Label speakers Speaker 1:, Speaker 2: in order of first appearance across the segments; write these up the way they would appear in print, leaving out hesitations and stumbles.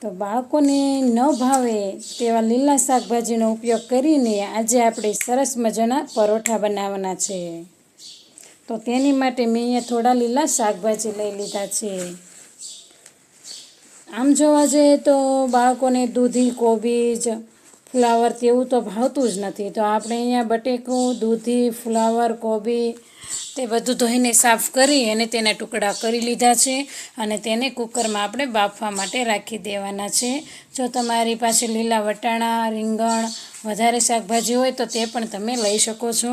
Speaker 1: તો બાળકોને ન ભાવે તેવા લીલા શાકભાજીનો ઉપયોગ કરીને આજે આપણે સરસ મજાના પરોઠા બનાવવાના છે. તો તેની માટે મેં અહીંયા થોડા લીલા શાકભાજી લઈ લીધા છે. આમ જોવા જઈએ તો બાળકોને દૂધી, કોબીજ, ફ્લાવર તેવું તો ભાવતું જ નથી. તો આપણે અહીંયા બટેકું, દૂધી, ફ્લાવર, કોબી તે બધું ધોઈને સાફ કરી અને તેના ટુકડા કરી લીધા છે અને તેને કુકરમાં આપણે બાફવા માટે રાખી દેવાના છે. જો તમારી પાસે લીલા વટાણા, રીંગણ વધારે શાકભાજી હોય તો તે પણ તમે લઈ શકો છો.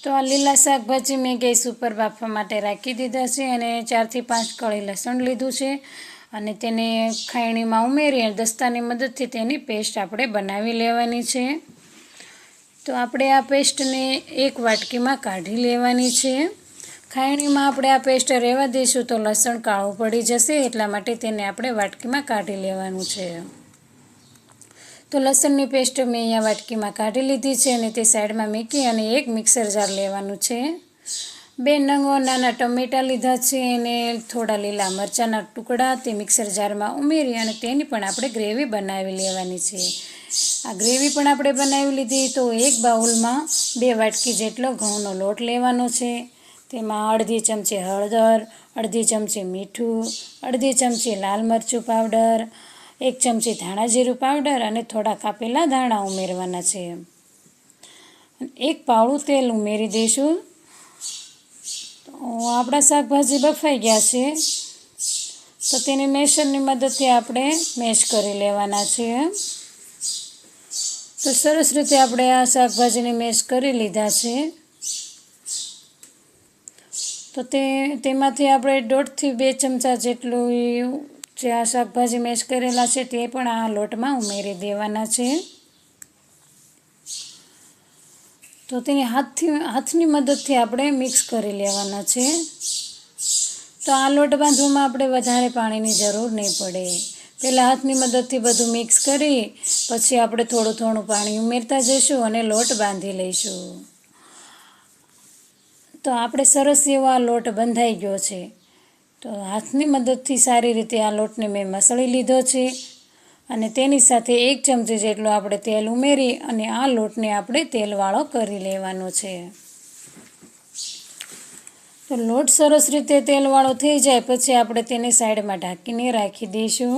Speaker 1: તો આ લીલા શાકભાજી મેં ગેસ ઉપર બાફવા માટે રાખી દીધા છે અને 4 થી 5 કળી લસણ લીધું છે અને તેને ખાયણીમાં ઉમેરી અને દસ્તાની મદદથી તેની પેસ્ટ આપણે બનાવી લેવાની છે. તો આપણે આ પેસ્ટને એક વાટકીમાં કાઢી લેવાની છે. ખાયણીમાં આપણે આ પેસ્ટ રહેવા દઈશું તો લસણ કાળું પડી જશે, એટલા માટે તેને આપણે વાટકીમાં કાઢી લેવાનું છે. તો લસણની પેસ્ટ મેં અહીંયા વાટકીમાં કાઢી લીધી છે અને તે સાઈડમાં મૂકી અને એક મિક્સર જાર લેવાનું છે. 2 નંગ નાના ટમેટાં લીધા છે અને થોડા લીલા મરચાંના ટુકડા તે મિક્સર જારમાં ઉમેરી અને તેની પણ આપણે ગ્રેવી બનાવી લેવાની છે. આ ગ્રેવી પણ આપણે બનાવી લીધી. તો એક બાઉલમાં 2 વાટકી જેટલો ઘઉંનો લોટ લેવાનો છે. તેમાં અડધી ચમચી હળદર, અડધી ચમચી મીઠું, અડધી ચમચી લાલ મરચું પાવડર, 1 ચમચી ધાણા જીરું પાવડર અને થોડા કાપેલા ધાણા ઉમેરવાના છે. 1 પાવડું તેલ ઉમેરી દઈશું. તો આપણા શાકભાજી બફાઈ ગયા છે તો તેની મેશરની મદદથી આપણે મેશ કરી લેવાના છે. તો સરસ રીતે આપણે આ શાકભાજીને મેશ કરી લીધા છે. તો તેમાંથી આપણે 1.5 થી 2 ચમચા જેટલું જે આ શાકભાજી મેશ કરેલા છે તે પણ આ લોટમાં ઉમેરી દેવાના છે. તો તેને હાથની મદદથી આપણે મિક્સ કરી લેવાના છે. તો આ લોટ બાંધવામાં આપણે વધારે પાણીની જરૂર નહીં પડે. પહેલાં હાથની મદદથી બધું મિક્સ કરી પછી આપણે થોડું થોડું પાણી ઉમેરતા જઈશું અને લોટ બાંધી લઈશું. તો આપણે સરસ એવો આ લોટ બંધાઈ ગયો છે. તો હાથની મદદથી સારી રીતે આ લોટને મેં મસળી લીધો છે અને તેની સાથે 1 ચમચી જેટલું આપણે તેલ ઉમેરી અને આ લોટને આપણે તેલવાળો કરી લેવાનો છે. તો લોટ સરસ રીતે તેલવાળો થઈ જાય પછી આપણે તેને સાઈડમાં ઢાંકીને રાખી દઈશું.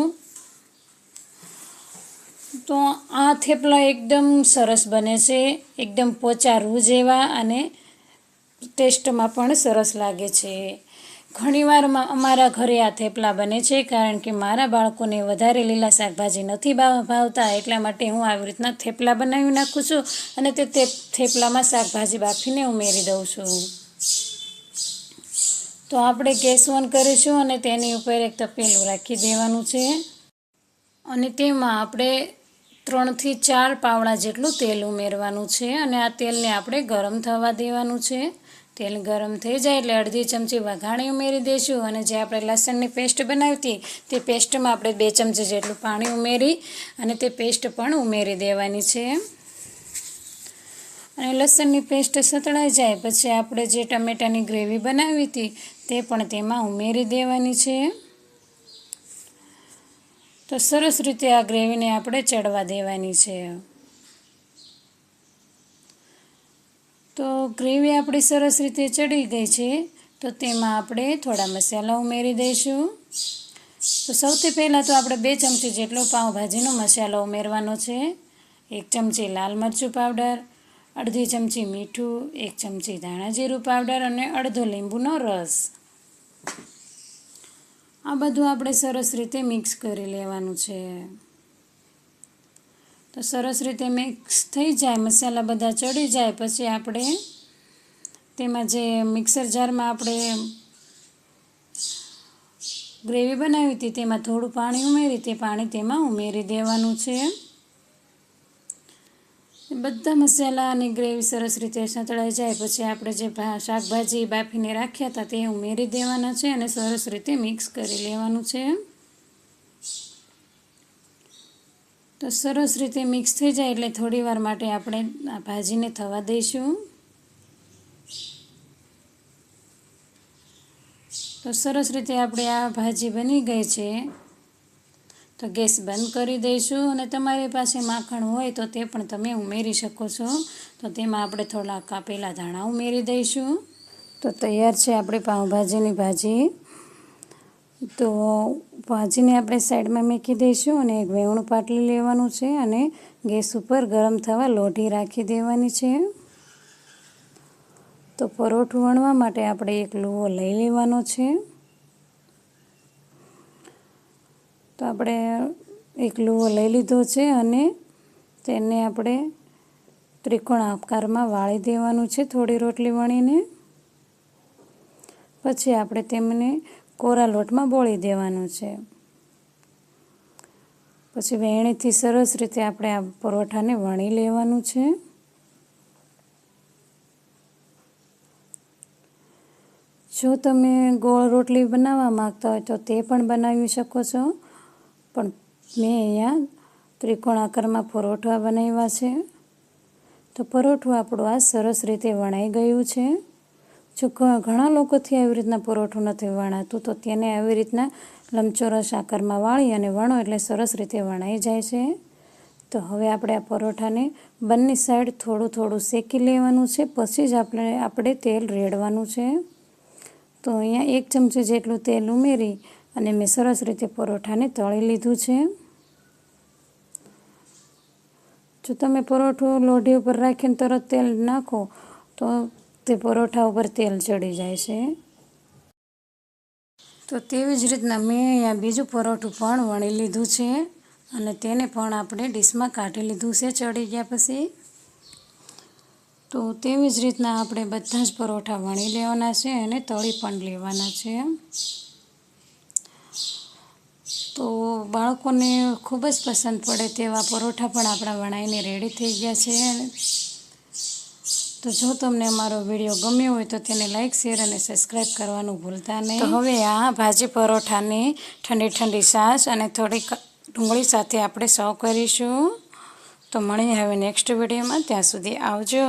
Speaker 1: તો આ થેપલા એકદમ સરસ બને છે, એકદમ પોચા રૂ જેવા અને ટેસ્ટમાં પણ સરસ લાગે છે. ઘણીવાર અમારા ઘરે આ થેપલા બને છે કારણ કે મારા બાળકોને વધારે લીલા શાકભાજી નથી ભાવતા, એટલા માટે હું આવી રીતના થેપલા બનાવી નાખું છું અને તે થેપલામાં શાકભાજી બાફીને ઉમેરી દઉં છું. તો આપણે ગેસ ઓન કરીશું અને તેની ઉપર એક તપેલું રાખી દેવાનું છે અને તેમાં આપણે 3 થી 4 પાવડા જેટલું તેલ ઉમેરવાનું છે અને આ તેલને આપણે ગરમ થવા દેવાનું છે. તેલ ગરમ થઈ જાય એટલે અડધી ચમચી વઘાણી ઉમેરી દઈશું અને જે આપણે લસણની પેસ્ટ બનાવી હતી તે પેસ્ટમાં આપણે 2 ચમચી જેટલું પાણી ઉમેરી અને તે પેસ્ટ પણ ઉમેરી દેવાની છે. અને લસણની પેસ્ટ સતળાઈ જાય પછી આપણે જે ટમેટાની ગ્રેવી બનાવી હતી તે પણ તેમાં ઉમેરી દેવાની છે. તો સરસ રીતે આ ગ્રેવીને આપણે ચડવા દેવાની છે. તો ગ્રેવી આપણી સરસ રીતે ચડી ગઈ છે તો તેમાં આપણે થોડા મસાલા ઉમેરી દઈશું. તો સૌથી પહેલાં તો આપણે 2 ચમચી જેટલો પાઉંભાજીનો મસાલો ઉમેરવાનો છે. 1 ચમચી લાલ મરચું પાવડર, અડધી ચમચી મીઠું, 1 ચમચી ધાણા જીરું પાવડર અને અડધો લીંબુનો રસ. આ બધું આપણે સરસ રીતે મિક્સ કરી લેવાનું છે. તો સરસ રીતે મિક્સ થઈ જાય, મસાલા બધા ચડી જાય પછી આપણે તેમાં જે મિક્સર જારમાં આપણે ગ્રેવી બનાવી હતી તેમાં થોડું પાણી ઉમેરી તે પાણી તેમાં ઉમેરી દેવાનું છે. બધા મસાલા અને ગ્રેવી સરસ રીતે સતળાઈ જાય પછી આપણે જે શાકભાજી બાફીને રાખ્યા હતા તે ઉમેરી દેવાના છે અને સરસ રીતે મિક્સ કરી લેવાનું છે. તો સરસ રીતે મિક્સ થઈ જાય એટલે થોડીવાર માટે આપણે આ ભાજીને થવા દઈશું. તો સરસ રીતે આપણે આ ભાજી બની ગઈ છે. તો ગેસ બંધ કરી દઈશું અને તમારી પાસે માખણ હોય તો તે પણ તમે ઉમેરી શકો છો. તો તેમાં આપણે થોડા કાપેલા ધાણા ઉમેરી દઈશું. તો તૈયાર છે આપણી પાઉંભાજીની ભાજી. તો ભાજીને આપણે સાઈડમાં મૂકી દઈશું અને એક વેવણું પાટલી લેવાનું છે અને ગેસ ઉપર ગરમ થવા લોઢી રાખી દેવાની છે. તો પરોઠું વણવા માટે આપણે એક લુવો લઈ લેવાનો છે. તો આપણે એક લુવો લઈ લીધો છે અને તેને આપણે ત્રિકોણ આકારમાં વાળી દેવાનું છે થોડી રોટલી વણીને. પછી આપણે તેમને કોરા લોટમાં બોળી દેવાનું છે. પછી વેણીથી સરસ રીતે આપણે આ પરોઠાને વણી લેવાનું છે. જો તમે ગોળ રોટલી બનાવવા માંગતા હોય તો તે પણ બનાવી શકો છો, પણ મેં અહીંયા ત્રિકોણ આકારમાં પરોઠા બનાવ્યા છે. તો પરોઠું આપણું આ સરસ રીતે વણાઈ ગયું છે. જો ઘણા લોકોથી આવી રીતના પરોઠું નથી વણાતું તો તેને આવી રીતના લંબચોરસ આકારમાં વાળી અને વણો એટલે સરસ રીતે વણાઈ જાય છે. તો હવે આપણે આ પરોઠાને બંને સાઈડ થોડું થોડું શેકી લેવાનું છે. પછી જ આપણે તેલ રેડવાનું છે. તો અહીંયા 1 ચમચી જેટલું તેલ ઉમેરી અને મેં સરસ રીતે પરોઠાને તળી લીધું છે. જો તમે પરોઠું લોઢી ઉપર રાખીને તરત તેલ નાખો તો તે પરોઠા ઉપર તેલ ચડી જાય છે. તો તેવી જ રીતના મેં અહીંયા બીજું પરોઠું પણ વણી લીધું છે અને તેને પણ આપણે ડીશમાં કાઢી લીધું છે ચડી ગયા પછી. તો તેવી જ રીતના આપણે બધા જ પરોઠા વણી લેવાના છે અને તળી પણ લેવાના છે. તો બાળકોને ખૂબ જ પસંદ પડે તેવા પરોઠા પણ આપણા વણાઈને રેડી થઈ ગયા છે. તો જો તમને અમારો વિડીયો ગમ્યો હોય તો તેને લાઇક, શેર અને સબસ્ક્રાઈબ કરવાનું ભૂલતા નહીં. તો હવે આ ભાજી પરોઠાને ઠંડી ઠંડી છાશ અને થોડીક ડુંગળી સાથે આપણે સર્વ કરીશું. તો મળીએ હવે નેક્સ્ટ વિડીયોમાં. ત્યાં સુધી આવજો.